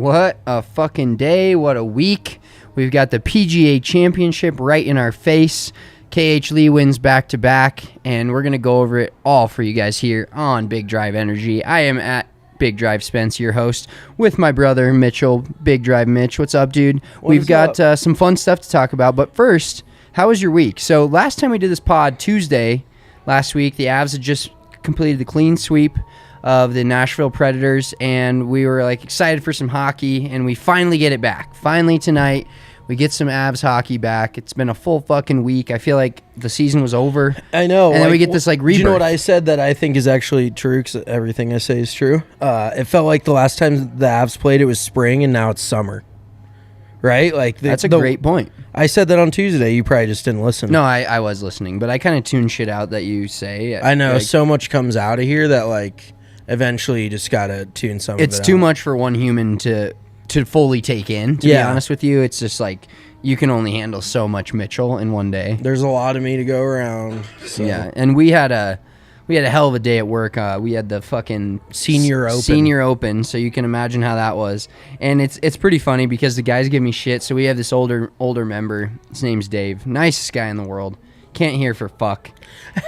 What a fucking day. What a week. We've got the PGA Championship right in our face. KH Lee wins back-to-back, and we're going to go over it all for you guys here on Big Drive Energy. I am at Big Drive Spence, your host, with my brother Mitchell, Big Drive Mitch. What's up, dude? We've got some fun stuff to talk about, but first, how was your week? So last time we did this pod, Tuesday, last week, the Avs had just completed the clean sweep of the Nashville Predators, and we were like excited for some hockey, and we finally get it back. Finally tonight, we get some Avs hockey back. It's been a full fucking week. I feel like the season was over. I know. And then we get this like rebirth. Do you know what I said that I think is actually true, because everything I say is true? It felt like the last time the Avs played, it was spring, and now it's summer. Right? Like that's a great point. I said that on Tuesday. You probably just didn't listen. No, I was listening, but I kind of tune shit out that you say. I know. Like, so much comes out of here that like eventually you just got to tune some of it out. It's too much for one human to fully take in, to be honest with you. It's just like you can only handle so much Mitchell in one day. There's a lot of me to go around. So. Yeah, and we had a hell of a day at work. We had the fucking Senior Open, so you can imagine how that was. And it's pretty funny because the guys give me shit. So we have this older member. His name's Dave. Nicest guy in the world. Can't hear for fuck.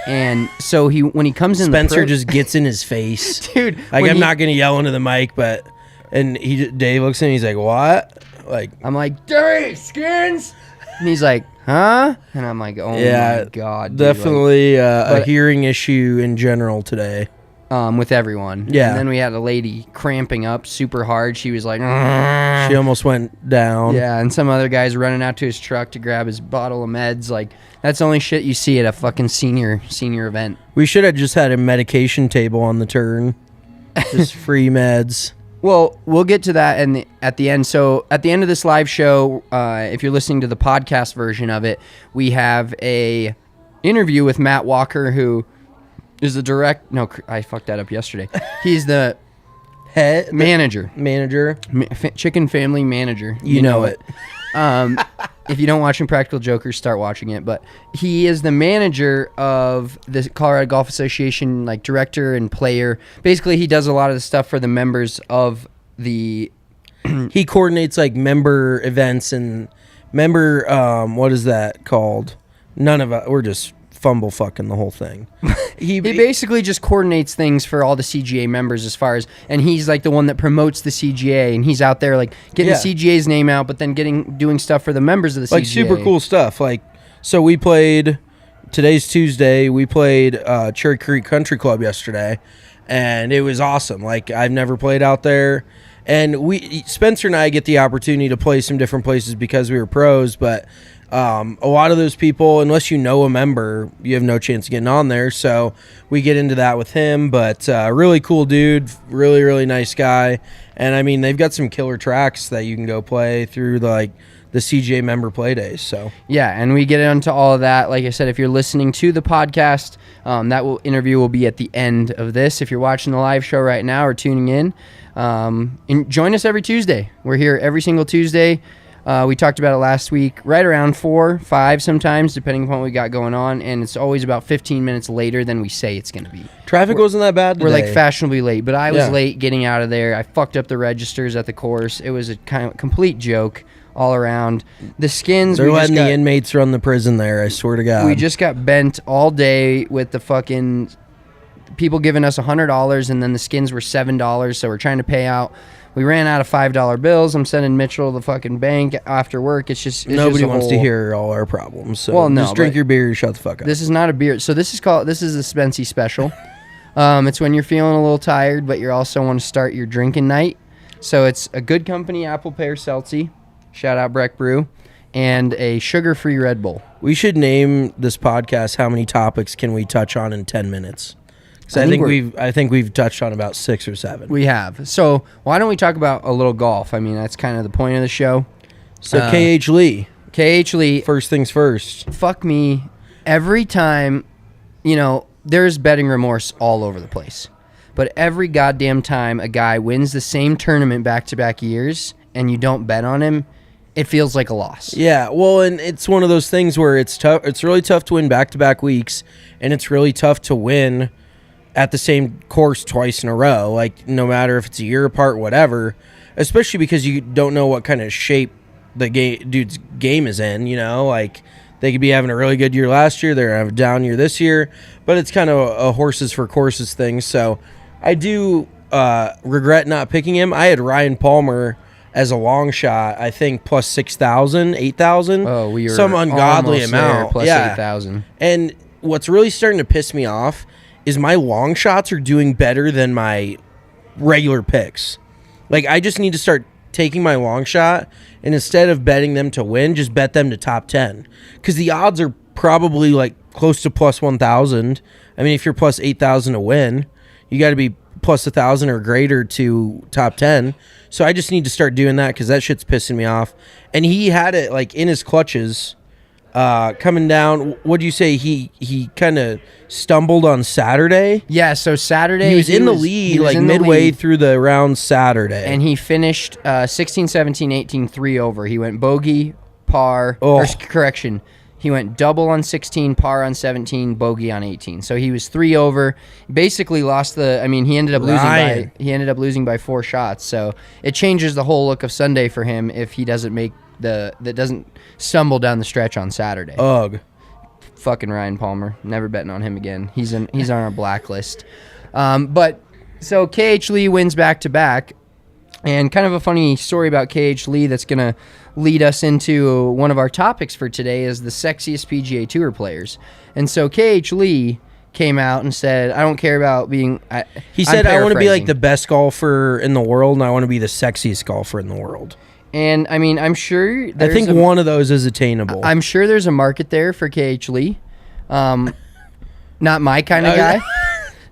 And so when he comes in, Spencer just gets in his face, dude. Like I'm not gonna yell into the mic, but Dave looks at me. He's like, "What?" Like I'm like, "Dave Skins," and he's like, "Huh?" And I'm like, "Oh my god, dude." Definitely a hearing issue in general today. With everyone. Yeah. And then we had a lady cramping up super hard. She was like, "Argh." She almost went down. Yeah, and some other guys running out to his truck to grab his bottle of meds. Like, that's the only shit you see at a fucking senior event. We should have just had a medication table on the turn. Just free meds. Well, we'll get to that at the end. So at the end of this live show, if you're listening to the podcast version of it, we have a interview with Matt Walker, who is the I fucked that up yesterday. He's the head manager. Chicken family manager. You know it. If you don't watch Impractical Jokers, start watching it. But he is the manager of the Colorado Golf Association, like director and player. Basically, he does a lot of the stuff for the members of the... He coordinates like member events and member, what is that called? None of us, we're just fumble fucking the whole thing. He basically just coordinates things for all the CGA members as far as, and he's like the one that promotes the CGA, and he's out there like getting the CGA's name out, but then doing stuff for the members of the CGA. Like super cool stuff. Like, so we played, today's Tuesday, we played Cherry Creek Country Club yesterday, and it was awesome. Like, I've never played out there. And Spencer and I get the opportunity to play some different places because we were pros, but a lot of those people, unless you know a member, you have no chance of getting on there. So we get into that with him, but really cool dude, really, really nice guy. And I mean, they've got some killer tracks that you can go play through the CGA member play days. So yeah, and we get into all of that. Like I said, if you're listening to the podcast, interview will be at the end of this. If you're watching the live show right now or tuning in, and join us every Tuesday. We're here every single Tuesday. We talked about it last week, right around 4, 5 sometimes, depending upon what we got going on, and it's always about 15 minutes later than we say it's going to be. Traffic wasn't that bad today. We're like fashionably late, but I was late getting out of there. I fucked up the registers at the course. It was a kind of complete joke all around. The Skins... They're letting the inmates run the prison there, I swear to God. We just got bent all day with the fucking... people giving us $100, and then the Skins were $7, so we're trying to pay out. We ran out of $5 bills. I'm sending Mitchell to the fucking bank after work. It's nobody wants to hear all our problems. So well, no, just drink your beer, shut the fuck up. This is not a beer. So this is the Spencey special. It's when you're feeling a little tired, but you also want to start your drinking night. So it's a Good Company Apple Pear Seltzy. Shout out Breck Brew. And a sugar-free Red Bull. We should name this podcast How Many Topics Can We Touch On in 10 Minutes? So I think we've touched on about 6 or 7. We have. So why don't we talk about a little golf? I mean, that's kind of the point of the show. So KH Lee. KH Lee. First things first. Fuck me. Every time, there's betting remorse all over the place. But every goddamn time a guy wins the same tournament back-to-back years and you don't bet on him, it feels like a loss. Yeah, well, and it's one of those things where it's tough. It's really tough to win back-to-back weeks, and it's really tough to win at the same course twice in a row, like no matter if it's a year apart, whatever. especially because you don't know what kind of shape the dude's game is in. Like they could be having a really good year last year, they're having a down year this year, but it's kind of a horses for courses thing. So I do regret not picking him. I had Ryan Palmer as a long shot, I think plus 6,000, 8,000. Oh, we were some ungodly amount, plus 8,000. And what's really starting to piss me off is my long shots are doing better than my regular picks. Like I just need to start taking my long shot, and instead of betting them to win, just bet them to top 10, because the odds are probably like close to plus 1,000. I mean, if you're plus 8,000 to win, you got to be plus 1,000 or greater to top 10. So I just need to start doing that because that shit's pissing me off. And he had it like in his clutches coming down. What'd you say? He kind of stumbled on Saturday. Yeah, so Saturday he was in the lead like midway through the round Saturday. And he finished 16, 17, 18, 3 over. He went bogey, par, or correction. He went double on 16, par on 17, bogey on 18. So he was 3 over. Basically lost the. I mean, he ended up losing by 4 shots. So it changes the whole look of Sunday for him if he doesn't make that doesn't stumble down the stretch on Saturday. Ugh. Fucking Ryan Palmer. Never betting on him again. He's on our blacklist. But so KH Lee wins back to back. And kind of a funny story about KH Lee that's going to lead us into one of our topics for today is the sexiest PGA Tour players. And so KH Lee came out and said, I don't care about being... He said, I want to be like the best golfer in the world, and I want to be the sexiest golfer in the world. And, I mean, I'm sure... I think one of those is attainable. I'm sure there's a market there for KH Lee. Not my kind of guy.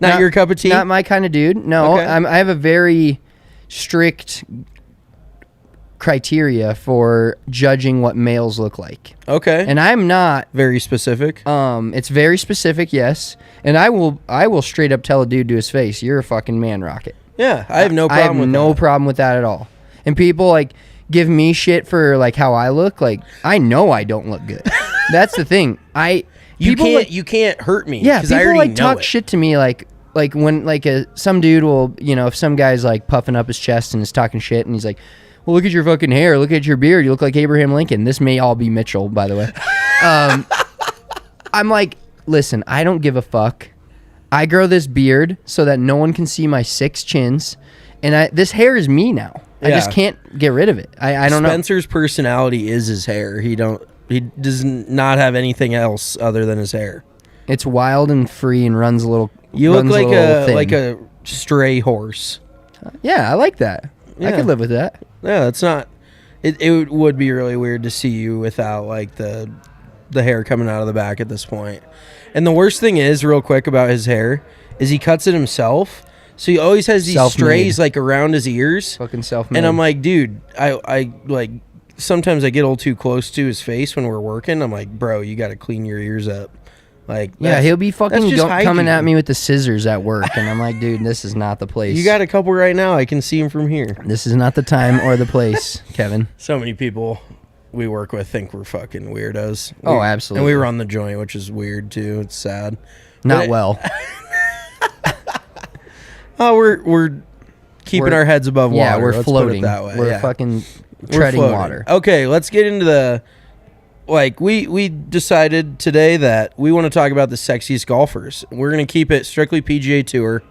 Not your cup of tea? Not my kind of dude. No, okay. I have a very strict criteria for judging what males look like. Okay. And I'm not very specific. It's very specific, yes. And I will straight up tell a dude to his face, "You're a fucking man rocket." Yeah, I have no problem with that. no problem with that at all. And people like give me shit for like how I look. Like I know I don't look good. That's the thing. You can't hurt me. Yeah, people I already like know talk it. shit to me like when like some dude will, if some guy's like puffing up his chest and is talking shit and he's like, well, look at your fucking hair, look at your beard, you look like Abraham Lincoln. This may all be Mitchell, by the way. I'm like, listen, I don't give a fuck. I grow this beard so that no one can see my 6 chins, and this hair is me now. I just can't get rid of it. I don't know. Spencer's personality is his hair. He does not have anything else other than his hair. It's wild and free and runs a little. You look like a stray horse. Yeah, I like that. Yeah. I could live with that. Yeah, it's not. It would be really weird to see you without like the hair coming out of the back at this point. And the worst thing is, real quick about his hair, is he cuts it himself. So he always has these strays like around his ears. Fucking self-made. And I'm like, dude, I like sometimes I get a little too close to his face when we're working. I'm like, bro, you got to clean your ears up. Like, yeah, he'll be fucking coming at me with the scissors at work, and I'm like, dude, this is not the place. You got a couple right now. I can see him from here. This is not the time or the place, Kevin. So many people we work with think we're fucking weirdos. Oh, absolutely. And we run the joint, which is weird too. It's sad. Not well. Oh, we're keeping our heads above water. Yeah, we're floating. Put it that way. We're fucking treading water. Okay, let's get into the. Like, we decided today that we want to talk about the sexiest golfers. We're going to keep it strictly PGA Tour,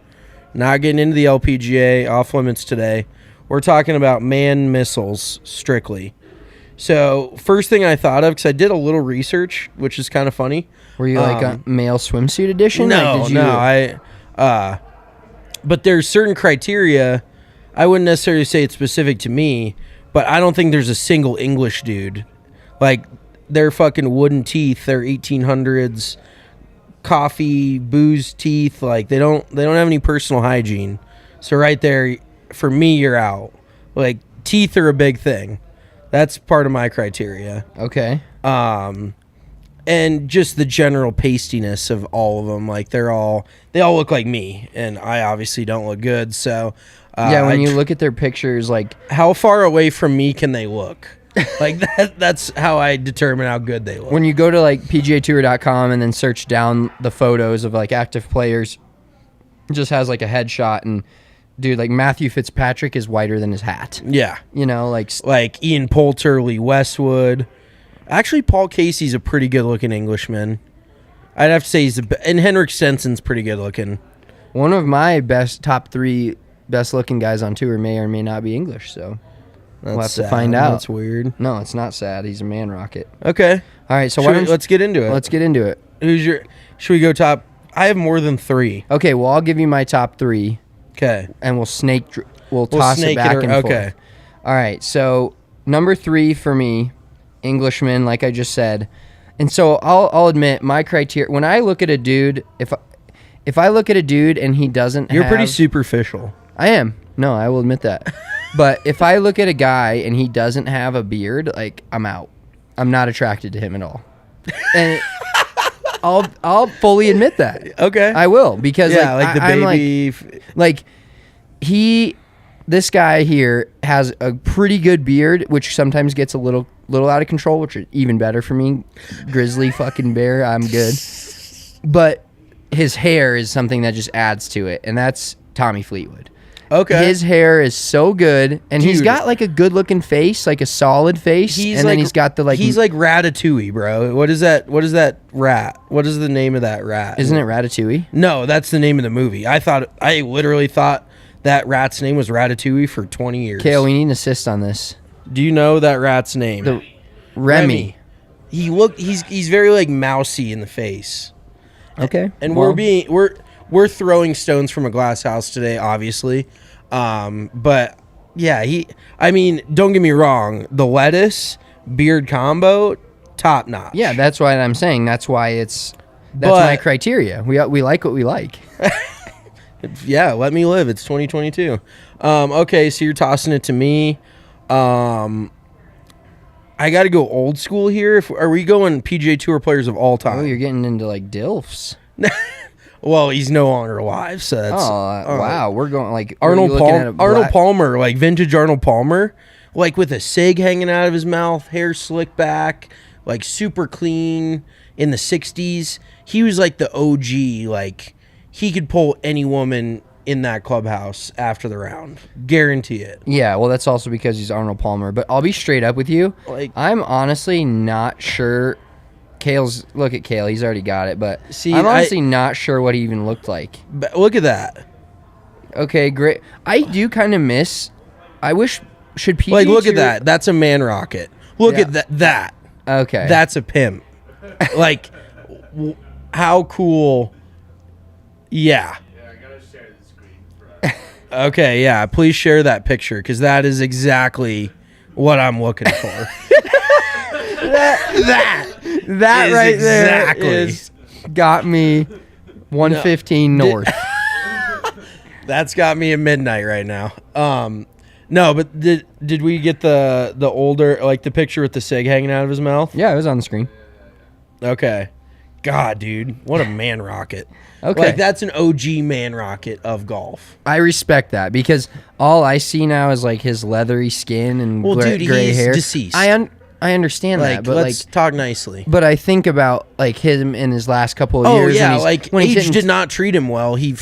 not getting into the LPGA, off limits today. We're talking about man missiles strictly. So, first thing I thought of, because I did a little research, which is kind of funny. Were you like a male swimsuit edition? No, but there's certain criteria. I wouldn't necessarily say it's specific to me, but I don't think there's a single English dude. Like, their fucking wooden teeth, their 1800s coffee booze teeth, like they don't have any personal hygiene. So right there, for me, you're out. Like, teeth are a big thing. That's part of my criteria. Okay. And just the general pastiness of all of them. Like, they all look like me, and I obviously don't look good. So when you look at their pictures, like, how far away from me can they look? Like, that's how I determine how good they look. When you go to like PGAtour.com and then search down the photos of like active players, it just has like a headshot, and dude, like Matthew Fitzpatrick is whiter than his hat. Yeah. You know, like Ian Poulter, Lee Westwood. Actually, Paul Casey's a pretty good-looking Englishman. I'd have to say and Henrik Stenson's pretty good-looking. one of my top 3 best-looking guys on tour may or may not be English, so we'll have to find out. That's weird. No, it's not sad. He's a man rocket. Okay. All right, so let's get into it. Let's get into it. Should we go top? I have more than 3. Okay, well, I'll give you my top 3. Okay. And we'll toss it back and forth. Okay. All right, so number 3 for me, Englishman, like I just said. And so I'll admit my criteria when I look at a dude, if I look at a dude and he doesn't You're pretty superficial. I am. No, I will admit that. But if I look at a guy and he doesn't have a beard, like I'm out. I'm not attracted to him at all. And I'll fully admit that. Okay. I will because the baby this guy here has a pretty good beard, which sometimes gets a little out of control, which is even better for me. Grizzly fucking bear, I'm good. But his hair is something that just adds to it, and that's Tommy Fleetwood. Okay. His hair is so good, and Dude. he's got like a good-looking face, like a solid face, then he's got the like. He's like Ratatouille, bro. What is that rat? What is the name of that rat? Isn't it Ratatouille? No, that's the name of the movie. I literally thought that rat's name was Ratatouille for 20 years. Kale, we need an assist on this. Do you know that rat's name? Remy. He's very like mousy in the face. Okay. And we're throwing stones from a glass house today, obviously. But yeah, don't get me wrong, the lettuce beard combo, top notch. Yeah, that's why I'm saying that's my criteria. We like what we like. Yeah, let me live. It's 2022. Okay, so you're tossing it to me. I got to go old school here. Are we going PGA Tour players of all time? Oh, you're getting into like DILFs. Well, he's no longer alive, so that's... wow. We're going like... Arnold Palmer, like vintage Arnold Palmer, like with a cig hanging out of his mouth, hair slicked back, like super clean in the 60s. He was like the OG, like he could pull any woman in that clubhouse after the round. Guarantee it. Yeah, well, that's also because he's Arnold Palmer. But I'll be straight up with you. Like, I'm honestly not sure... Look at Kale. He's already got it, but I'm honestly not sure what he even looked like. But look at that. Okay, great. I do kind of miss. I wish should PGA like look at that. That's a man rocket. Look at that. Okay, that's a pimp. Like, how cool? Yeah. Yeah, I gotta share the screen. Okay, yeah. Please share that picture because that is exactly what I'm looking for. That right there is got me 115 north. That's got me at midnight right now. No, but did we get the older, like the picture with the cig hanging out of his mouth? Yeah, it was on the screen. Okay. God, dude, what a man rocket. Okay. Like that's an OG man rocket of golf. I respect that because all I see now is like his leathery skin and gray hair. Deceased. I understand that, but let's talk nicely. But I think about like him in his last couple of years. Oh yeah, and like when age did not treat him well. He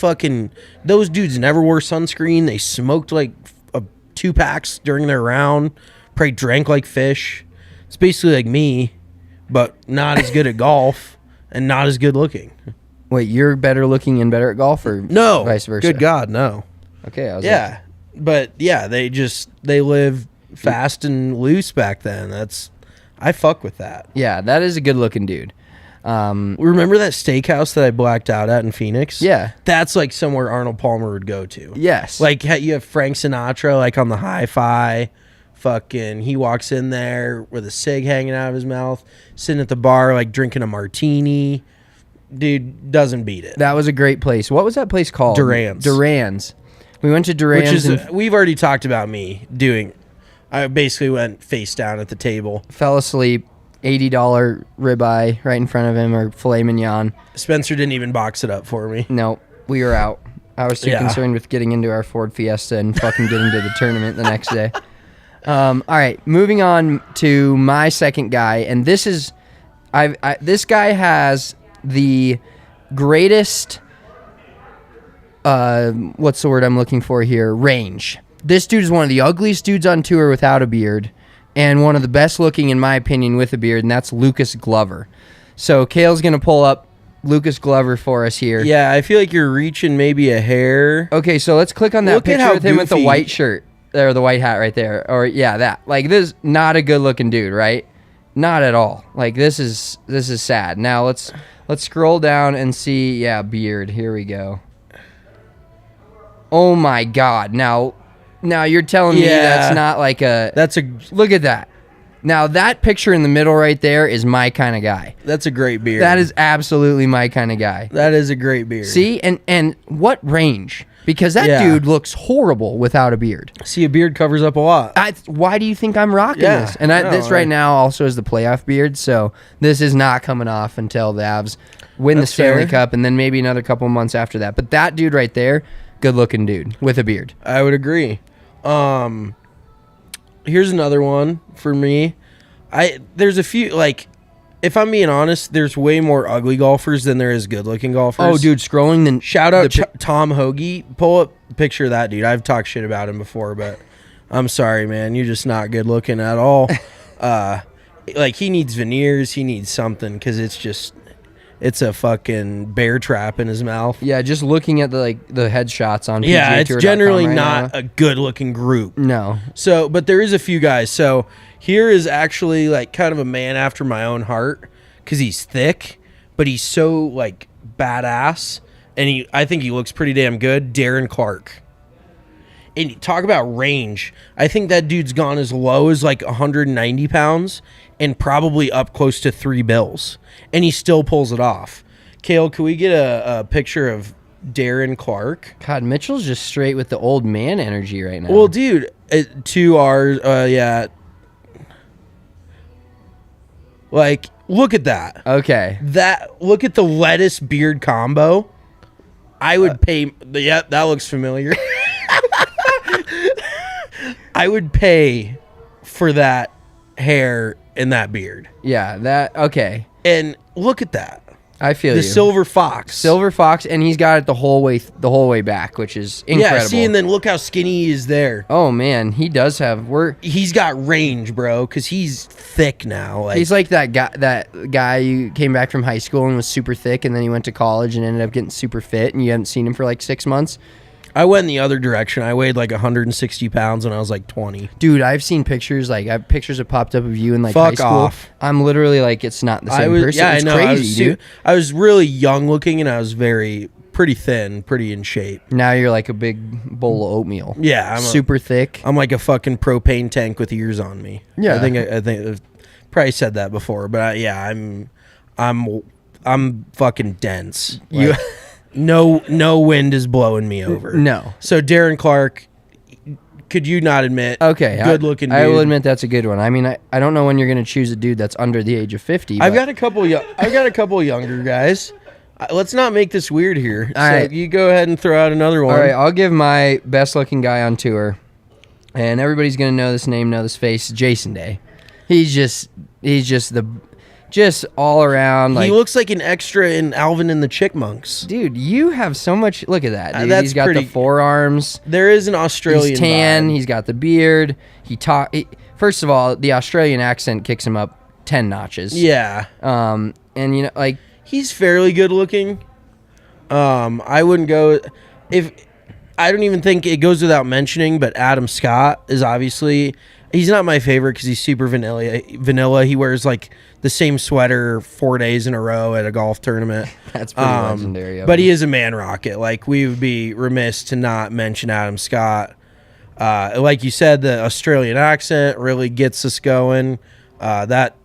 those dudes never wore sunscreen. They smoked like 2 packs during their round. Probably drank like fish. It's basically like me, but not as good at golf and not as good looking. Wait, you're better looking and better at golf, or no, vice versa? Good God, no. Okay, I was but yeah, they live fast and loose back then. I fuck with that. Yeah, that is a good looking dude. Remember that steakhouse that I blacked out at in Phoenix? Yeah, that's like somewhere Arnold Palmer would go to. Yes, like you have Frank Sinatra like on the hi-fi. Fucking, he walks in there with a cig hanging out of his mouth, sitting at the bar like drinking a martini. Dude doesn't beat it. That was a great place. What was that place called? Duran's. We went to Duran's. We've already talked about me doing. I basically went face down at the table. Fell asleep. $80 ribeye right in front of him, or filet mignon. Spencer didn't even box it up for me. No, we were out. I was too concerned with getting into our Ford Fiesta and fucking getting to the tournament the next day. All right, moving on to my second guy, and this is, this guy has the greatest what's the word I'm looking for here? Range. This dude is one of the ugliest dudes on tour without a beard, and one of the best looking, in my opinion, with a beard, and that's Lucas Glover. So Kale's going to pull up Lucas Glover for us here. Yeah, I feel like you're reaching maybe a hair. Okay, so let's click on that Look at picture how with him with the goofy. white shirt, or the white hat right there. Or, yeah, that. Like, this is not a good-looking dude, right? Not at all. Like, this is sad. Now, let's scroll down and see, yeah, beard. Here we go. Oh, my God. Now you're telling me that's not like a... That's a Look at that. Now, that picture in the middle right there is my kind of guy. That's a great beard. That is absolutely my kind of guy. That is a great beard. See? And what range? Because that dude looks horrible without a beard. See, a beard covers up a lot. Why do you think I'm rocking Yeah, this? And this right now also is the playoff beard, so this is not coming off until the Avs win the Stanley Cup, and then maybe another couple months after that. But that dude right there, good-looking dude with a beard. I would agree. Here's another one for me. There's a few, like, if I'm being honest, there's way more ugly golfers than there is good-looking golfers. Oh, dude, scrolling the... Shout out Tom Hoagie. Pull up a picture of that dude. I've talked shit about him before, but I'm sorry, man. You're just not good-looking at all. Like, he needs veneers. He needs something, because it's a fucking bear trap in his mouth. Yeah, just looking at the headshots on PGA Yeah, it's Tour.com generally right not now. a good-looking group. No. So, but there is a few guys. So here is actually like kind of a man after my own heart, because he's thick, but he's so like badass, and I think he looks pretty damn good. Darren Clark. And you talk about range. I think that dude's gone as low as like 190 pounds and probably up close to 3 bills, and he still pulls it off. Kale, can we get a picture of Darren Clark? God, Mitchell's just straight with the old man energy right now. Well, dude, 2 hours, yeah. Like, look at that. Okay. Look at the lettuce beard combo. I would pay. Yeah, that looks familiar. I would pay for that hair and that beard. Yeah, okay. And look at that. I feel The you. silver fox. Silver fox, and he's got it the whole way back, which is incredible. Yeah, see, and then look how skinny he is there. Oh man, he does have. He's got range, bro, because he's thick now. He's like that guy who came back from high school and was super thick, and then he went to college and ended up getting super fit, and you haven't seen him for like 6 months. I went in the other direction. I weighed like 160 pounds when I was like 20. Dude, I've seen pictures. Like, pictures have popped up of you in like Fuck high school. off. I'm literally like, it's not the same person. Yeah, it's I know. crazy, dude. I was really young looking, and I was pretty thin, pretty in shape. Now you're like a big bowl of oatmeal. Yeah, I'm super thick. I'm like a fucking propane tank with ears on me. Yeah. I think I've probably said that before, but yeah, I'm fucking dense. Like, no wind is blowing me over. No. So Darren Clark, could you not admit? Okay, good looking dude. I will admit that's a good one. I mean, I don't know when you're going to choose a dude that's under the age of 50. I've got a couple younger guys. Let's not make this weird here. All right. You go ahead and throw out another one. All right, I'll give my best looking guy on tour, and everybody's going to know this name, know this face, Jason Day. He's just all around. Like, he looks like an extra in Alvin and the Chipmunks. Dude, you have so much. Look at that, dude. That's He's got the forearms. There is an Australian He's tan. vibe. He's got the beard. First of all, the Australian accent kicks him up 10 notches. Yeah. And you know, like, he's fairly good looking. I wouldn't go I don't even think it goes without mentioning, but Adam Scott is obviously, he's not my favorite because he's super vanilla. He wears like the same sweater 4 days in a row at a golf tournament. That's pretty legendary. But he is a man rocket. Like, we would be remiss to not mention Adam Scott. Like you said, the Australian accent really gets us going. That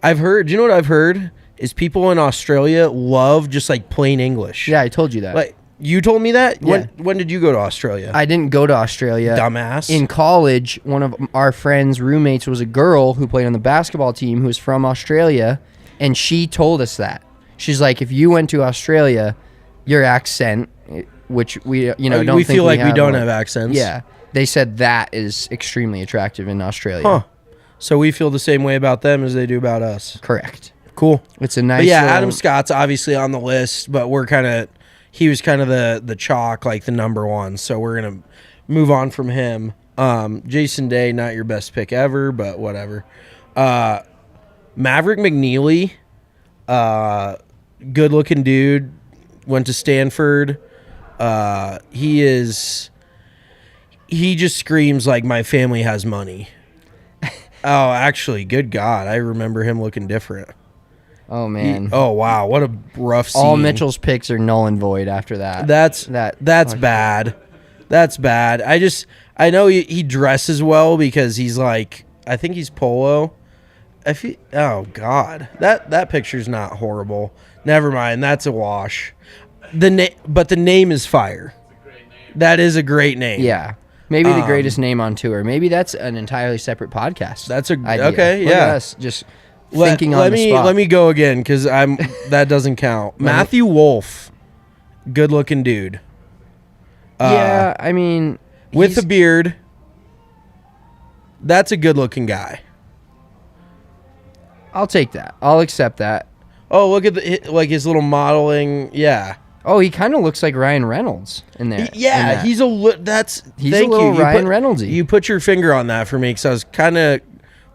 I've heard. Do you know what I've heard? Is people in Australia love just like plain English. Yeah, I told you that. Like, you told me that? Yeah. When did you go to Australia? I didn't go to Australia. Dumbass. In college, one of our friends' roommates was a girl who played on the basketball team who was from Australia, and she told us that. She's like, if you went to Australia, your accent, which we don't think we feel like we don't one. have accents. Yeah. They said that is extremely attractive in Australia. Huh. So we feel the same way about them as they do about us. Correct. Cool. It's a nice. But yeah, Adam Scott's obviously on the list, but we're kind of, he was kind of the chalk, like the number one. So we're gonna move on from him. Jason Day, not your best pick ever, but whatever. Maverick McNeely, good looking dude, went to Stanford. He just screams like my family has money. Oh, actually, good God, I remember him looking different. Oh man. Oh wow, what a rough scene. All Mitchell's picks are null and void after that. That's bad. That's bad. I know he dresses well because he's like, I think he's polo. Oh God, that picture's not horrible. Never mind, that's a wash. But the name is fire. That is a great name. Yeah. Maybe the greatest name on tour. Maybe that's an entirely separate podcast. That's a idea. Okay. Look Yeah. at us just thinking on the spot. Let me go again because that doesn't count. Matthew Wolf, good looking dude. Yeah, I mean, with a beard. That's a good looking guy. I'll take that. I'll accept that. Oh, look at his little modeling. Yeah. Oh, he kind of looks like Ryan Reynolds in there. Yeah, he's a little Ryan Reynoldsy. You put your finger on that for me because I was kind of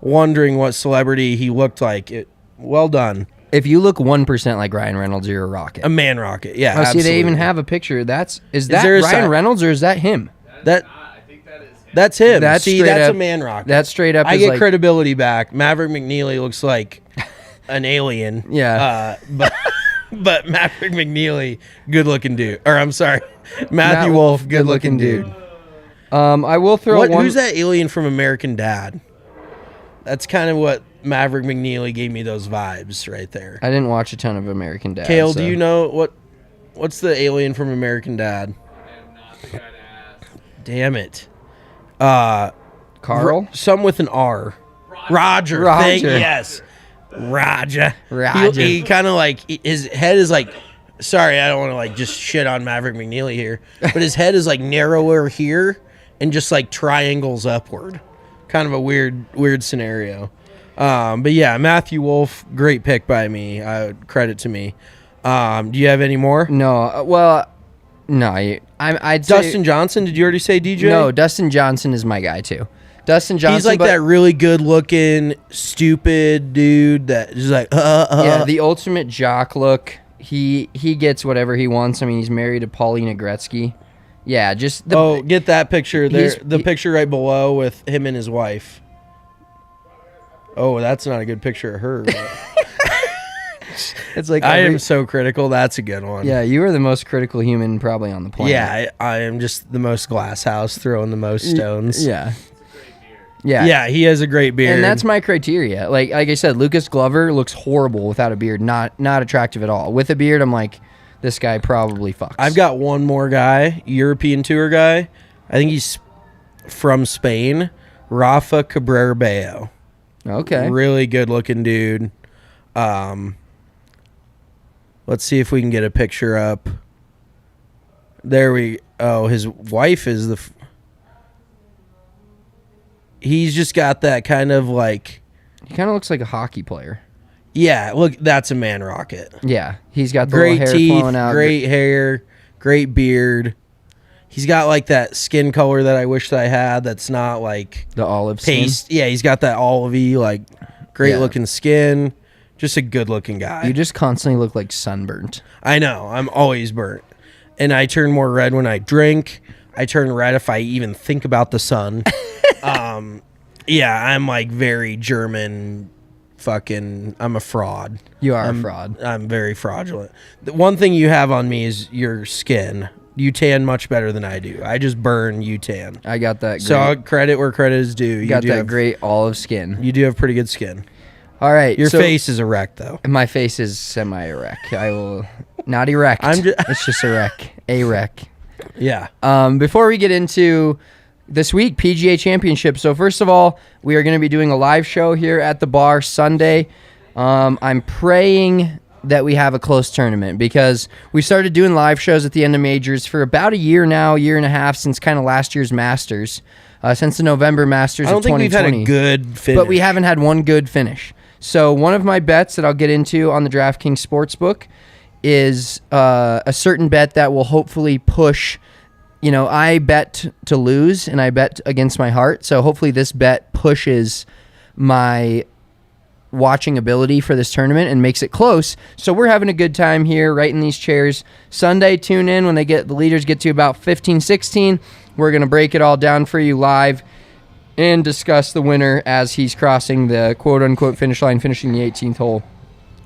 wondering what celebrity he looked like. Well done. If you look 1% like Ryan Reynolds, you're a rocket. A man rocket. Yeah. Oh, see, they even have a picture. Is that Ryan Reynolds or is that him? I think that is him. That's him. That's a man rocket. That's straight up. I get credibility back. Maverick McNeely looks like an alien. Yeah. But Maverick McNeely, good looking dude. Or I'm sorry, Matthew Wolf, good looking dude. I will throw one. Who's that alien from American Dad? That's kind of what Maverick McNeely gave me those vibes right there. I didn't watch a ton of American Dad. Kale, do you know what's the alien from American Dad? I am not the guy to ask. Damn it. Carl? Some with an R. Roger. Yes. Roger. He kind of like, his head is like, sorry, I don't want to like just shit on Maverick McNeely here, but his head is like narrower here and just like triangles upward. Kind of a weird scenario. But yeah, Matthew Wolf, great pick by me. Credit to me. Do you have any more? No. Well, no. I'd say Dustin Johnson, did you already say DJ? No, Dustin Johnson is my guy too. Dustin Johnson. He's like that really good looking, stupid dude that is like, Yeah, the ultimate jock look. He gets whatever he wants. I mean, he's married to Paulina Gretzky. Yeah, just get that picture there. Picture right below with him and his wife. Oh, that's not a good picture of her. It's like I am so critical. That's a good one. Yeah, you are the most critical human probably on the planet. Yeah, I am just the most glass house, throwing the most stones. Yeah. Yeah. Yeah, he has a great beard. And that's my criteria. Like I said, Lucas Glover looks horrible without a beard. Not attractive at all. With a beard, I'm like, this guy probably fucks. I've got one more guy, European tour guy. I think he's from Spain. Rafa Cabrera Bayo. Okay. Really good looking dude. Let's see if we can get a picture up. His wife is he's just got that kind of like... He kind of looks like a hockey player. Yeah, look, that's a man rocket. Yeah, he's got the great little hair teeth, flowing out. Great hair, great beard. He's got like that skin color that I wish that I had that's not like... The olive paste. skin. Yeah, he's got that olivey, like great looking skin. Just a good looking guy. You just constantly look like sunburnt. I know, I'm always burnt. And I turn more red when I drink. I turn red if I even think about the sun. Yeah, I'm like very German fucking... I'm a fraud. You are a fraud. I'm very fraudulent. The one thing you have on me is your skin. You tan much better than I do. I just burn, you tan. I got that great... So credit where credit is due. You got that great olive skin. You do have pretty good skin. All right. Your face is erect, though. My face is semi-erect. I will... Not erect. It's just erect. Yeah. Before we get into this week, PGA Championship. So first of all, we are going to be doing a live show here at the bar Sunday. I'm praying that we have a close tournament because we started doing live shows at the end of majors for about a year now, year and a half since kind of last year's Masters, since the November Masters of 2020. I don't think we've had a good finish. But we haven't had one good finish. So one of my bets that I'll get into on the DraftKings Sportsbook is a certain bet that will hopefully push. I bet to lose, and I bet against my heart. So hopefully this bet pushes my watching ability for this tournament and makes it close. So we're having a good time here right in these chairs. Sunday, tune in when the leaders get to about 15, 16. We're going to break it all down for you live and discuss the winner as he's crossing the quote-unquote finish line, finishing the 18th hole.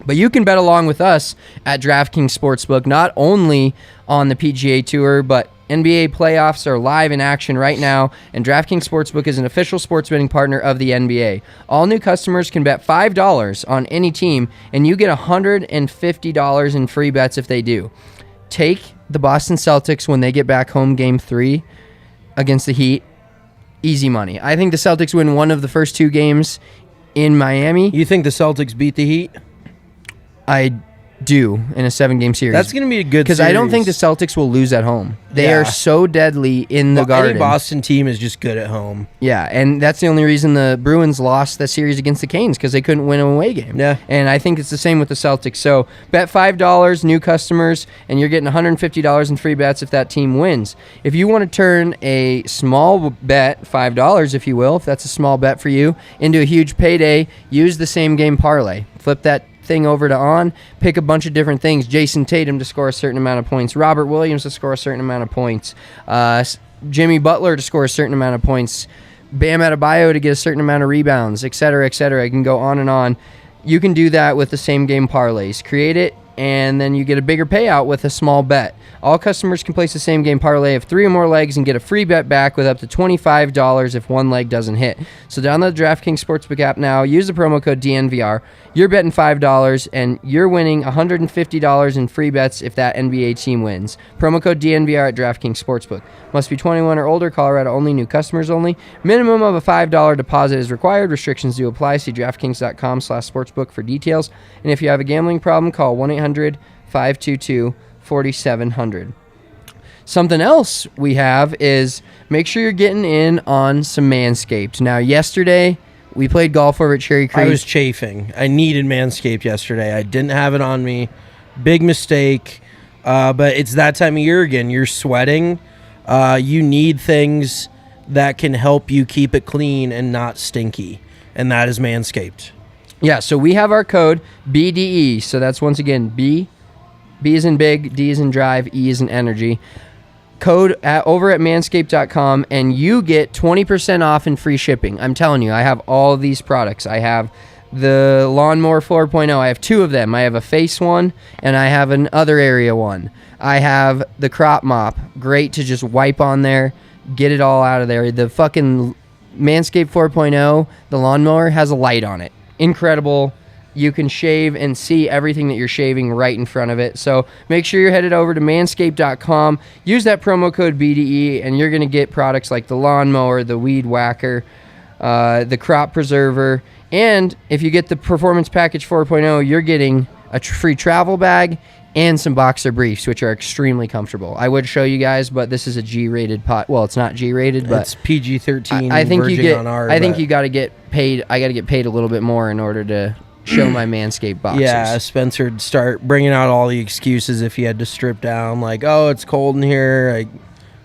But you can bet along with us at DraftKings Sportsbook, not only on the PGA Tour, but NBA playoffs are live in action right now, and DraftKings Sportsbook is an official sports betting partner of the NBA. All new customers can bet $5 on any team, and you get $150 in free bets if they do. Take the Boston Celtics when they get back home Game 3 against the Heat. Easy money. I think the Celtics win one of the first 2 games in Miami. You think the Celtics beat the Heat? I do in a 7-game series. That's going to be a good series. Because I don't think the Celtics will lose at home. They are so deadly in the Garden. Any Boston team is just good at home. Yeah, and that's the only reason the Bruins lost that series against the Canes, because they couldn't win an away game. Yeah. And I think it's the same with the Celtics. So bet $5, new customers, and you're getting $150 in free bets if that team wins. If you want to turn a small bet, $5 if you will, if that's a small bet for you, into a huge payday, use the same game parlay. Flip that thing over to on, pick a bunch of different things. Jason Tatum to score a certain amount of points, Robert Williams to score a certain amount of points, Jimmy Butler to score a certain amount of points, Bam Adebayo to get a certain amount of rebounds, etc., etc. I can go on and on. You can do that with the same game parlays. Create it, and then you get a bigger payout with a small bet. All customers can place the same game parlay of 3 or more legs and get a free bet back with up to $25 if one leg doesn't hit. So download the DraftKings Sportsbook app now. Use the promo code DNVR. You're betting $5, and you're winning $150 in free bets if that NBA team wins. Promo code DNVR at DraftKings Sportsbook. Must be 21 or older. Colorado only. New customers only. Minimum of a $5 deposit is required. Restrictions do apply. See DraftKings.com/sportsbook for details. And if you have a gambling problem, call 1-800-522-4700. Something else we have is make sure you're getting in on some Manscaped. Now, yesterday, we played golf over at Cherry Creek. I was chafing. I needed Manscaped yesterday. I didn't have it on me. Big mistake. But it's that time of year again. You're sweating. You need things that can help you keep it clean and not stinky. And that is Manscaped. Yeah, so we have our code BDE. So that's once again B is in big, D is in drive, E is in energy. Code over at manscaped.com, and you get 20% off and free shipping. I'm telling you, I have all of these products. I have the Lawnmower 4.0. I have 2 of them. I have a face one, and I have an other area one. I have the crop mop. Great to just wipe on there, get it all out of there. The fucking Manscaped 4.0, the lawnmower, has a light on it. Incredible. You can shave and see everything that you're shaving right in front of it. So make sure you're headed over to manscaped.com. Use that promo code BDE, and you're going to get products like the lawnmower, the weed whacker, the crop preserver. And if you get the Performance Package 4.0, you're getting a free travel bag and some boxer briefs, which are extremely comfortable. I would show you guys, but this is a G-rated pot. Well, it's not G-rated, but it's PG-13. I think you get. On ours, I think you got to get paid. I got to get paid a little bit more in order to show my Manscaped boxers. Yeah, Spencer would start bringing out all the excuses if he had to strip down, like, oh, it's cold in here, I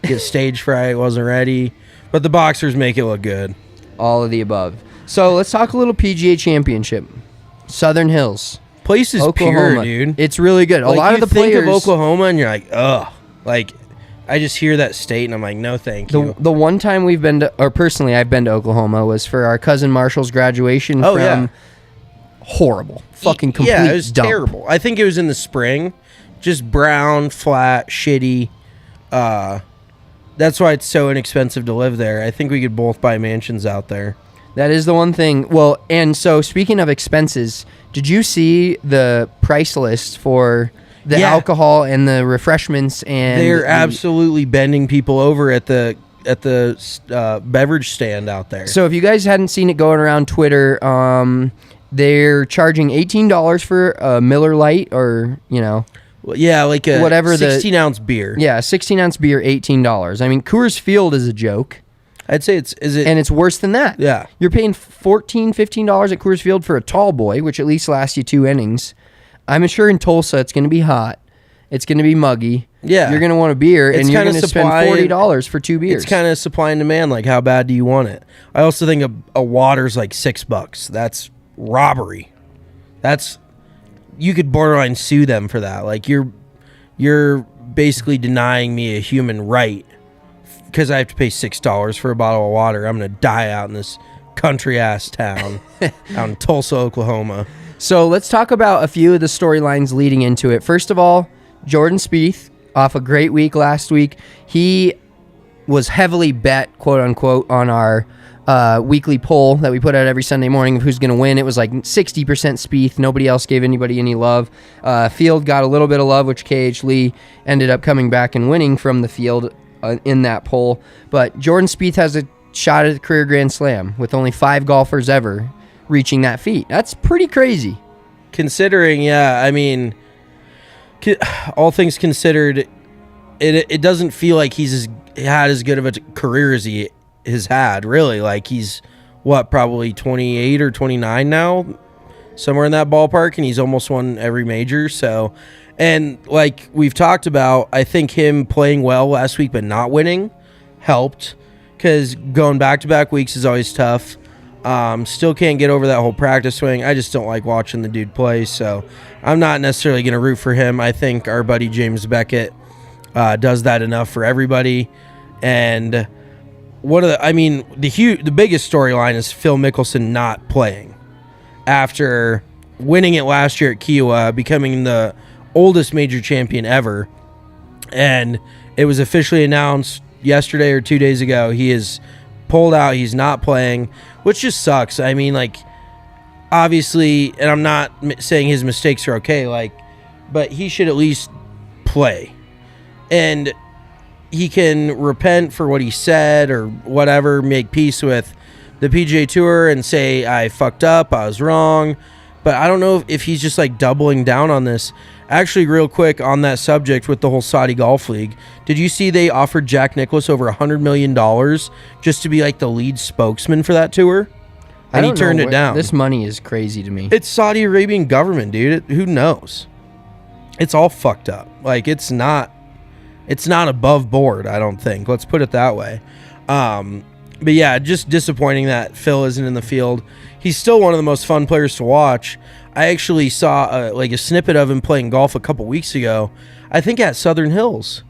get stage fright, wasn't ready. But the boxers make it look good. All of the above. So let's talk a little PGA Championship. Southern Hills. Place is Oklahoma. pure, dude. It's really good. Like, a lot of the players think of Oklahoma and you're like, ugh. Like, I just hear that state and I'm like, no, thank you. The one time we've been to, or personally I've been to Oklahoma, was for our cousin Marshall's graduation. Horrible. Fucking complete Yeah, it was dump. terrible. I think it was in the spring. Just brown, flat, shitty. That's why it's so inexpensive to live there. I think we could both buy mansions out there. That is the one thing. Well, and so speaking of expenses, did you see the price list for the alcohol and the refreshments? And they're absolutely bending people over at the beverage stand out there. So if you guys hadn't seen it going around Twitter, they're charging $18 for a Miller Lite, or well, yeah, like a whatever 16-ounce beer. Yeah, 16-ounce beer, $18. I mean, Coors Field is a joke. I'd say is it? And it's worse than that. Yeah. You're paying $14, $15 at Coors Field for a tall boy, which at least lasts you 2 innings. I'm sure in Tulsa it's going to be hot. It's going to be muggy. Yeah. You're going to want a beer, It's and you're kinda going to spend supply and- $40 for 2 beers. It's kind of supply and demand. Like, how bad do you want it? I also think a water's like $6. That's robbery. You could borderline sue them for that. Like, you're basically denying me a human right because I have to pay $6 for a bottle of water. I'm gonna die out in this country ass town out in Tulsa, Oklahoma. So let's talk about a few of the storylines leading into it. First of all, Jordan Spieth, off a great week last week. He was heavily bet, quote unquote, on our weekly poll that we put out every Sunday morning of who's going to win. It was like 60% Spieth. Nobody else gave anybody any love. Field got a little bit of love, which KH Lee ended up coming back and winning from the field in that poll. But Jordan Spieth has a shot at the career Grand Slam with only 5 golfers ever reaching that feat. That's pretty crazy. Considering, yeah, I mean, all things considered, it doesn't feel like he's had as good of a career as he has had, really. Like, he's probably 28 or 29 now, somewhere in that ballpark, and he's almost won every major. So, and like we've talked about, I think him playing well last week but not winning helped, because going back-to-back weeks is always tough. Still can't get over that whole practice swing. I just don't like watching the dude play, so I'm not necessarily going to root for him. I think our buddy James Beckett does that enough for everybody. And the biggest storyline is Phil Mickelson not playing after winning it last year at Kiowa, becoming the oldest major champion ever. And it was officially announced yesterday or 2 days ago he is pulled out. He's not playing, which just sucks. I mean, like, obviously, and I'm not saying his mistakes are okay, like, but he should at least play. And he can repent for what he said or whatever, make peace with the PGA Tour and say, I fucked up, I was wrong. But I don't know if he's just like doubling down on this. Actually, real quick on that subject with the whole Saudi Golf League, did you see they offered Jack Nicklaus over $100 million just to be like the lead spokesman for that tour? And he turned it down. This money is crazy to me. It's Saudi Arabian government, dude. Who knows? It's all fucked up. Like, it's not above board, I don't think. Let's put it that way. But yeah, just disappointing that Phil isn't in the field. He's still one of the most fun players to watch. I actually saw a snippet of him playing golf a couple weeks ago. I think at Southern Hills.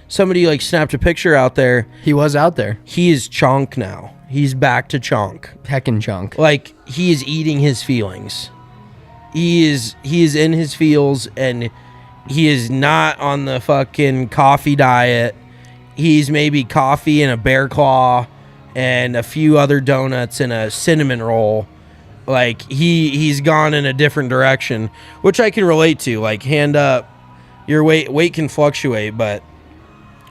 Somebody like snapped a picture out there. He was out there. He is chonk now. He's back to chonk. Heckin' chonk. Like, he is eating his feelings. He is in his feels, and he is not on the fucking coffee diet. He's maybe coffee and a bear claw and a few other donuts and a cinnamon roll. Like, he's gone in a different direction, which I can relate to. Like, hand up, your weight can fluctuate, but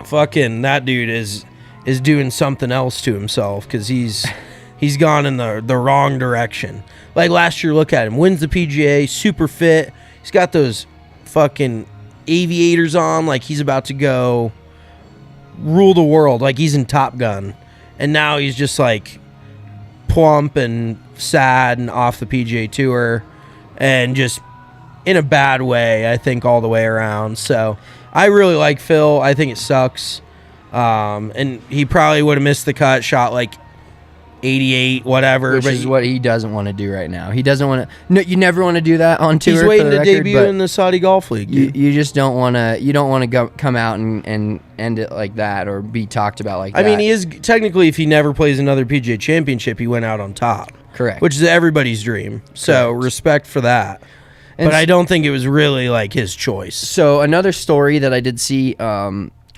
fucking that dude is doing something else to himself, because he's gone in the wrong direction. Like, last year, look at him, wins the PGA, super fit. He's got those fucking aviators on, like he's about to go rule the world, like he's in Top Gun. And now he's just like plump and sad and off the PGA Tour, and just in a bad way, I think, all the way around. So I really like Phil. I think it sucks. And he probably would have missed the cut, shot like 88, whatever. Which is what he doesn't want to do right now. He doesn't want to. No, you never want to do that on tour. He's waiting to debut in the Saudi Golf League. You just don't want to. You don't want to come out and end it like that, or be talked about like that. I mean, he is technically, if he never plays another PGA Championship, he went out on top. Correct. Which is everybody's dream. So respect for that. But I don't think it was really like his choice. So another story that I did see.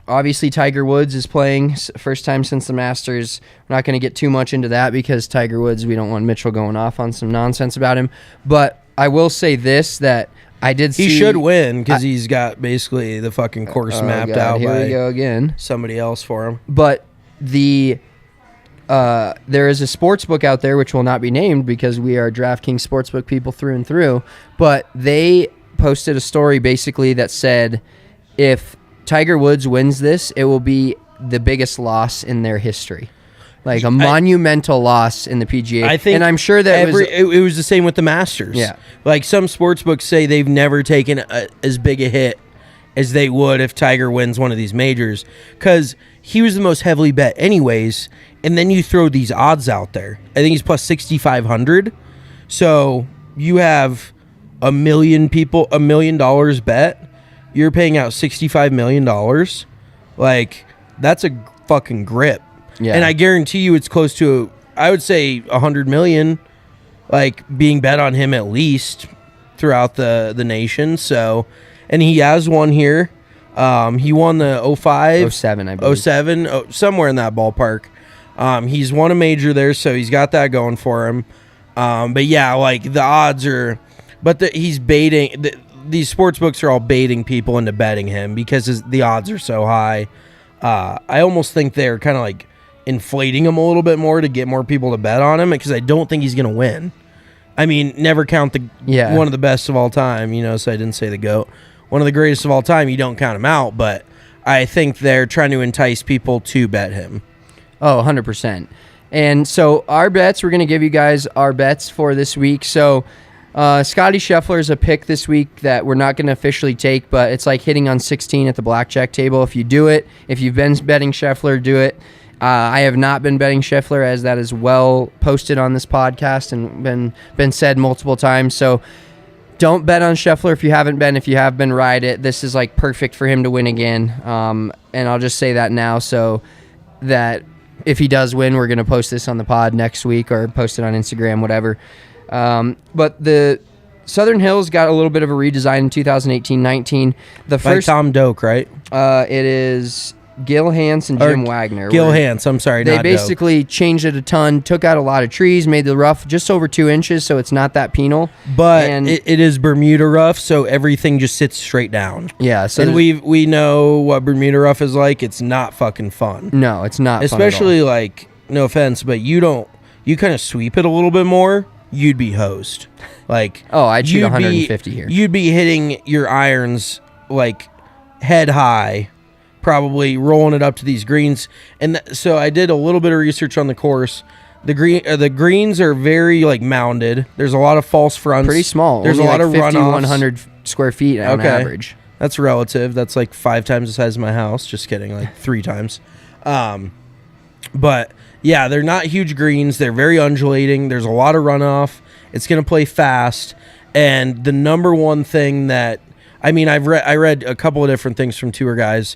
Obviously, Tiger Woods is playing first time since the Masters. We're not going to get too much into that because Tiger Woods, we don't want Mitchell going off on some nonsense about him. But I will say this, that I did see... He should win because he's got basically the fucking course mapped out here by we go again. Somebody else for him. But there is a sports book out there, which will not be named because we are DraftKings Sportsbook people through and through. But they posted a story basically that said if Tiger Woods wins this, it will be the biggest loss in their history. Like a monumental loss in the PGA. I think, and I'm sure that it was the same with the Masters. Yeah. Like some sports books say they've never taken as big a hit as they would if Tiger wins one of these majors, because he was the most heavily bet anyways, and then you throw these odds out there. I think he's plus 6,500. So you have $1 million people, $1 million bet. You're paying out $65 million. Like, that's a fucking grip. Yeah. And I guarantee you it's close to, I would say, 100 million, like, being bet on him at least throughout the nation. So, and he has one here. He won the 05. 07, I believe. 07, somewhere in that ballpark. He's won a major there, so he's got that going for him. But yeah, like, the odds are, but he's baiting, these sports books are all baiting people into betting him because the odds are so high. I almost think they're kind of like inflating him a little bit more to get more people to bet on him, because I don't think he's going to win. I mean, never count one of the best of all time, so I didn't say the GOAT. One of the greatest of all time, you don't count him out, but I think they're trying to entice people to bet him. Oh, 100%. And so our bets, we're going to give you guys our bets for this week. So Scotty Scheffler is a pick this week that we're not going to officially take, but it's like hitting on 16 at the blackjack table. If you do it, if you've been betting Scheffler, do it. I have not been betting Scheffler, as that is well posted on this podcast and been said multiple times. So don't bet on Scheffler if you haven't been. If you have been, ride it. This is like perfect for him to win again. And I'll just say that now, so that if he does win, we're going to post this on the pod next week or post it on Instagram, whatever. But the Southern Hills got a little bit of a redesign in 2018-19. The first By Tom Doak, right? It is Gil Hanse and Jim Wagner. Gil Hanse, I'm sorry, They not basically Doak. changed it a ton, took out a lot of trees, made the rough just over 2 inches, so it's not that penal. But it is Bermuda rough, so everything just sits straight down. Yeah, so and we know what Bermuda rough is like. It's not fucking fun. No, it's not. Especially fun at all. like, no offense, but you kind of sweep it a little bit more. You'd be hosed. Like, I'd shoot 150 here. You'd be hitting your irons like head high, probably rolling it up to these greens. And so I did a little bit of research on the course. The greens are very like mounded. There's a lot of false fronts. Pretty small. There's only a lot like of runoffs. 100 square feet on average. That's relative. That's like 5 times the size of my house. Just kidding, like 3 times. But yeah, they're not huge greens. They're very undulating. There's a lot of runoff. It's going to play fast. And the number one thing that, I mean, I read a couple of different things from tour guys.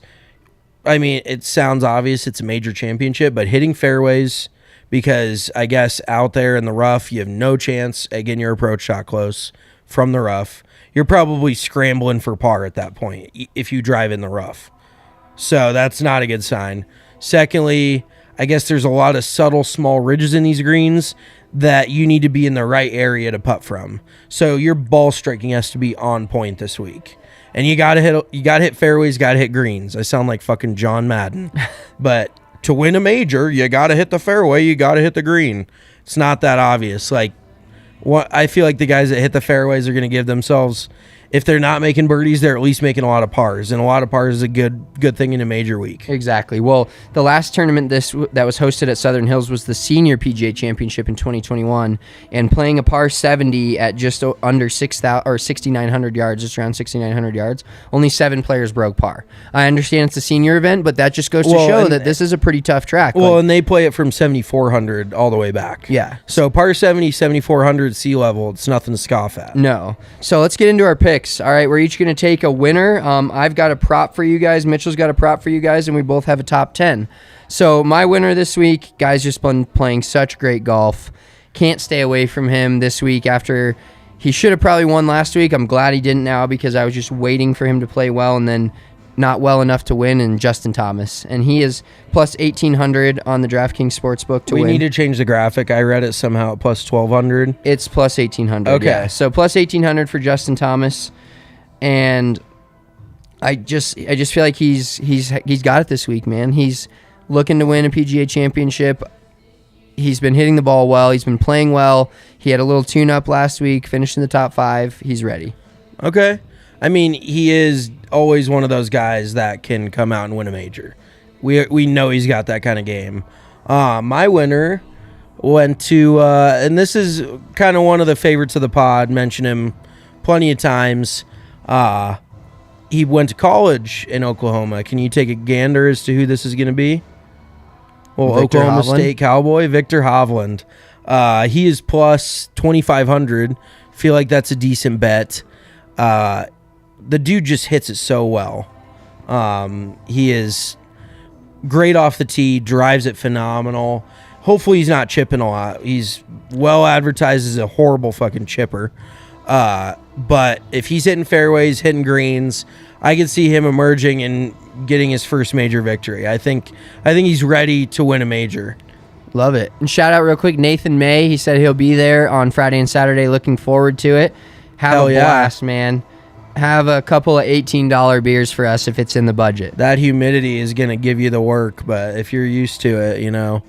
I mean, it sounds obvious. It's a major championship, but hitting fairways, because I guess out there in the rough, you have no chance at getting your approach shot close from the rough. You're probably scrambling for par at that point if you drive in the rough. So that's not a good sign. Secondly, I guess there's a lot of subtle small ridges in these greens that you need to be in the right area to putt from. So your ball striking has to be on point this week. And you gotta hit fairways, gotta hit greens. I sound like fucking John Madden. But to win a major, you gotta hit the fairway, you gotta hit the green. It's not that obvious. Like, what I feel like the guys that hit the fairways are gonna give themselves, if they're not making birdies, they're at least making a lot of pars, and a lot of pars is a good thing in a major week. Exactly. Well, the last tournament that was hosted at Southern Hills was the Senior PGA Championship in 2021, and playing a par 70 at just under 6,900 yards, just around 6,900 yards, only 7 players broke par. I understand it's a senior event, but that just goes to show that this is a pretty tough track. Well, and they play it from 7,400 all the way back. Yeah. So par 70, 7,400 sea level, it's nothing to scoff at. No. So let's get into our picks. All right, we're each going to take a winner. I've got a prop for you guys. Mitchell's got a prop for you guys, and we both have a top 10. So my winner this week, guys, just been playing such great golf. Can't stay away from him this week after he should have probably won last week. I'm glad he didn't now, because I was just waiting for him to play well and then not well enough to win, and Justin Thomas. And he is plus 1,800 on the DraftKings Sportsbook to win. We need to change the graphic. I read it somehow at plus 1,200. It's plus 1,800. Okay. Yeah. So plus 1,800 for Justin Thomas. And I just feel like he's got it this week, man. He's looking to win a PGA Championship. He's been hitting the ball well. He's been playing well. He had a little tune-up last week, finished in the top 5. He's ready. Okay. I mean, he is always one of those guys that can come out and win a major. We know he's got that kind of game. My winner went to, and this is kind of one of the favorites of the pod, mention him plenty of times. he went to college in Oklahoma. Can you take a gander as to who this is going to be? Well, Victor Oklahoma Hovland? State Cowboy, Victor Hovland. He is plus 2,500. Feel like that's a decent bet. The dude just hits it so well. He is great off the tee, drives it phenomenal. Hopefully he's not chipping a lot. He's well advertised as a horrible fucking chipper. But if he's hitting fairways, hitting greens, I could see him emerging and getting his first major victory. I think he's ready to win a major. Love it. And shout out real quick, Nathan May. He said he'll be there on Friday and Saturday. Looking forward to it. Have Hell a yeah. blast, man. Have a couple of $18 beers for us if it's in the budget. That humidity is going to give you the work, but if you're used to it, you know,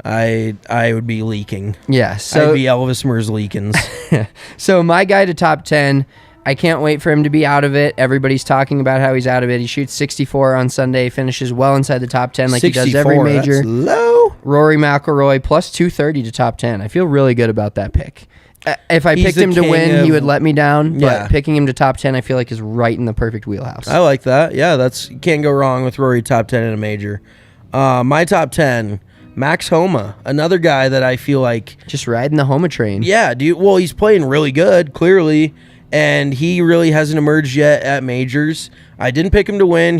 I would be leaking. Yeah. So I'd be Elvis Merzlikins. So my guy to top 10, I can't wait for him to be out of it. Everybody's talking about how he's out of it. He shoots 64 on Sunday, finishes well inside the top 10 like he does every major. That's low. Rory McIlroy plus 230 to top 10. I feel really good about that pick. If I He's picked the him to king win, of- he would let me down. Yeah. But picking him to top 10, I feel like is right in the perfect wheelhouse. I like that. Yeah, you can't go wrong with Rory top 10 in a major. My top 10, Max Homa, another guy that I feel like, Just riding the Homa train. yeah, dude. Well, he's playing really good, clearly, and he really hasn't emerged yet at majors. I didn't pick him to win.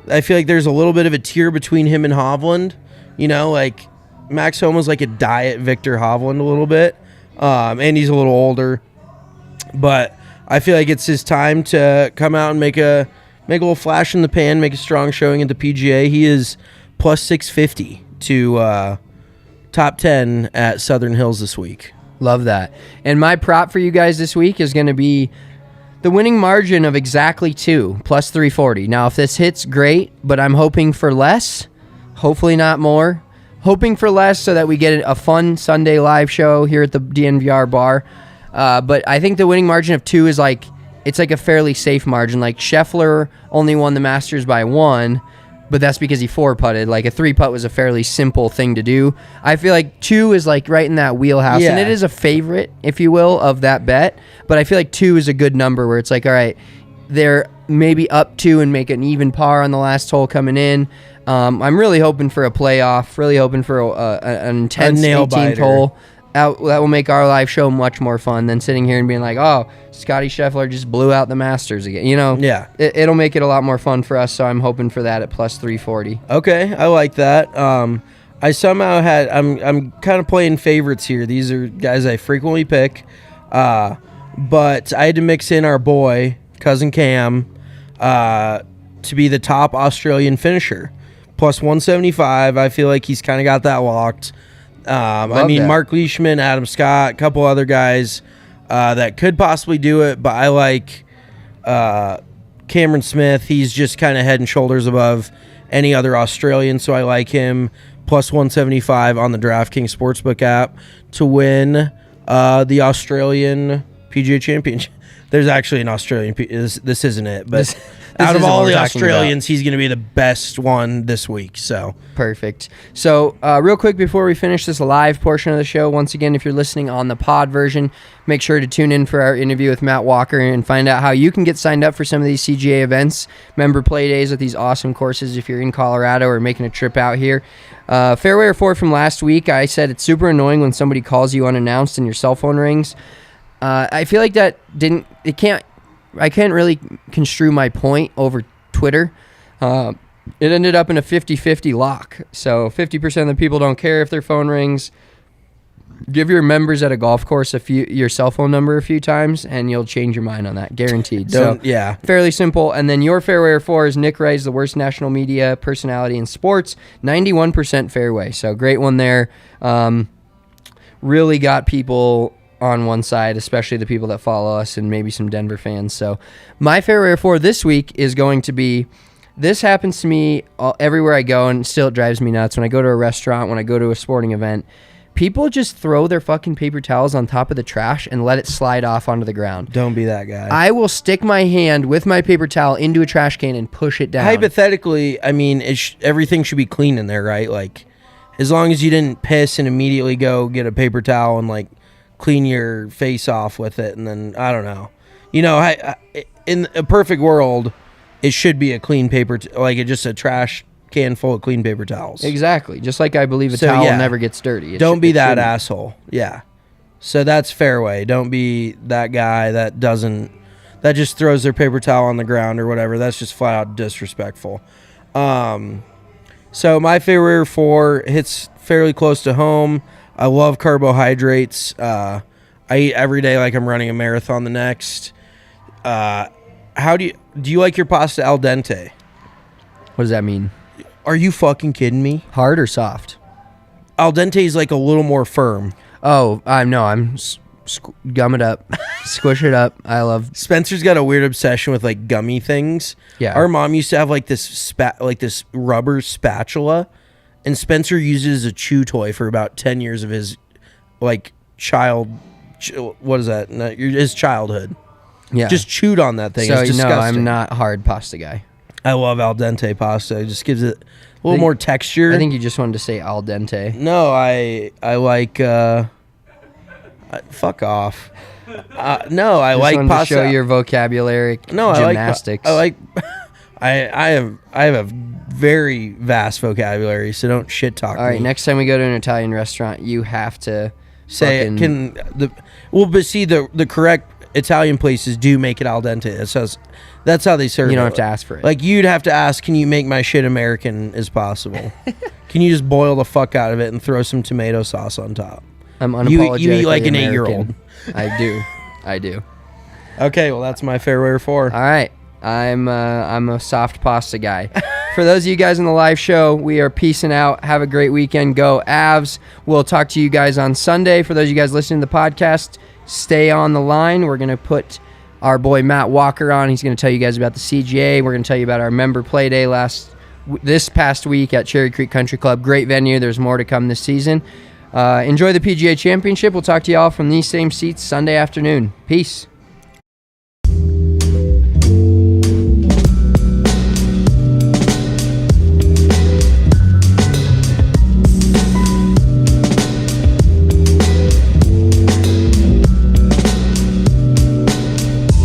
I feel like there's a little bit of a tier between him and Hovland. You know, like Max Homa's like a diet Victor Hovland a little bit, and he's a little older. But I feel like it's his time to come out and make a little flash in the pan, make a strong showing at the PGA. He is plus 650 to top 10 at Southern Hills this week. Love that. And my prop for you guys this week is going to be the winning margin of exactly 2, plus 340. Now, if this hits, great, but I'm hoping for less, hopefully not more. Hoping for less so that we get a fun Sunday live show here at the DNVR Bar. But I think the winning margin of 2 is it's like a fairly safe margin. Like Scheffler only won the Masters by 1, but that's because he 4-putted. Like a 3-putt was a fairly simple thing to do. I feel like 2 is like right in that wheelhouse, and Yeah. it is a favorite, if you will, of that bet. But I feel like 2 is a good number where it's like, all right, they're maybe up 2 and make an even par on the last hole coming in. I'm really hoping for a playoff, really hoping for an intense nail 18th biter. hole. That will make our live show much more fun than sitting here and being like, oh, Scotty Scheffler just blew out the Masters again. You know, Yeah. it'll make it a lot more fun for us, so I'm hoping for that at plus 340. Okay, I like that. I somehow I'm kind of playing favorites here. These are guys I frequently pick, but I had to mix in our boy cousin Cam to be the top Australian finisher, plus 175. I feel like he's kind of got that locked. I mean, that. Mark Leishman, Adam Scott, a couple other guys that could possibly do it, but I like Cameron Smith. He's just kind of head and shoulders above any other Australian, so I like him plus 175 on the DraftKings Sportsbook app to win the Australian PGA Championship. There's actually an Australian. This isn't it, but This out of isn't all what the we're talking Australians, he's going to be the best one this week. So Perfect. So, real quick before we finish this live portion of the show, once again, if you're listening on the pod version, make sure to tune in for our interview with Matt Walker and find out how you can get signed up for some of these CGA events, member play days at these awesome courses if you're in Colorado or making a trip out here. Fairway or 4 from last week, I said it's super annoying when somebody calls you unannounced and your cell phone rings. I feel like that I can't really construe my point over Twitter. It ended up in a 50-50 lock. So 50% of the people don't care if their phone rings. Give your members at a golf course your cell phone number a few times, and you'll change your mind on that, guaranteed. yeah. Fairly simple. And then your fairway or 4 is Nick Wright's the worst national media personality in sports, 91% fairway. So great one there. Really got people on one side, especially the people that follow us and maybe some Denver fans. So my fairway or 4 this week is going to be, this happens to me everywhere I go, and still it drives me nuts. When I go to a restaurant, when I go to a sporting event, people just throw their fucking paper towels on top of the trash and let it slide off onto the ground. Don't be that guy. I will stick my hand with my paper towel into a trash can and push it down. Hypothetically, I mean, everything should be clean in there, right? Like, as long as you didn't piss and immediately go get a paper towel and like clean your face off with it, and then I don't know. You know, in a perfect world, it should be a clean paper, just a trash can full of clean paper towels. Exactly. Just like I believe a So, towel yeah. never gets dirty. Don't be that shouldn't. asshole. Yeah. So that's fairway. Don't be that guy that just throws their paper towel on the ground or whatever. That's just flat out disrespectful. So my favorite 4 hits fairly close to home. I love carbohydrates. I eat every day like I'm running a marathon the next. How do you like your pasta al dente? What does that mean? Are you fucking kidding me? Hard or soft? Al dente is like a little more firm. Oh, I'm gum it up, squish it up. I love. Spencer's got a weird obsession with like gummy things. Yeah. Our mom used to have like this this rubber spatula, and Spencer used it as a chew toy for about 10 years of his like what is that? No, his childhood. Yeah. Just chewed on that thing. So It's you know, disgusting. I'm not a hard pasta guy. I love al dente pasta. It just gives it a little more texture. I think you just wanted to say al dente. No, I like. Fuck off. No, I Just like wanted pasta. to show your vocabulary. No, gymnastics. I like. I have a very vast vocabulary, so don't shit talk. All right, me. next time we go to an Italian restaurant, you have to Say fucking- but see the correct Italian places do make it al dente. That's how they serve it. You don't have to ask for it. Like you'd have to ask, can you make my shit American as possible? Can you just boil the fuck out of it and throw some tomato sauce on top? I'm You unapologetically eat like an American. 8-year-old. I do. Okay, well that's my fairway 4. All right. I'm a soft pasta guy. For those of you guys in the live show, we are peacing out. Have a great weekend. Go Avs. We'll talk to you guys on Sunday. For those of you guys listening to the podcast, stay on the line. We're going to put our boy Matt Walker on. He's going to tell you guys about the CGA. We're going to tell you about our member play day this past week at Cherry Creek Country Club. Great venue. There's more to come this season. Enjoy the PGA Championship. We'll talk to you all from these same seats Sunday afternoon. Peace.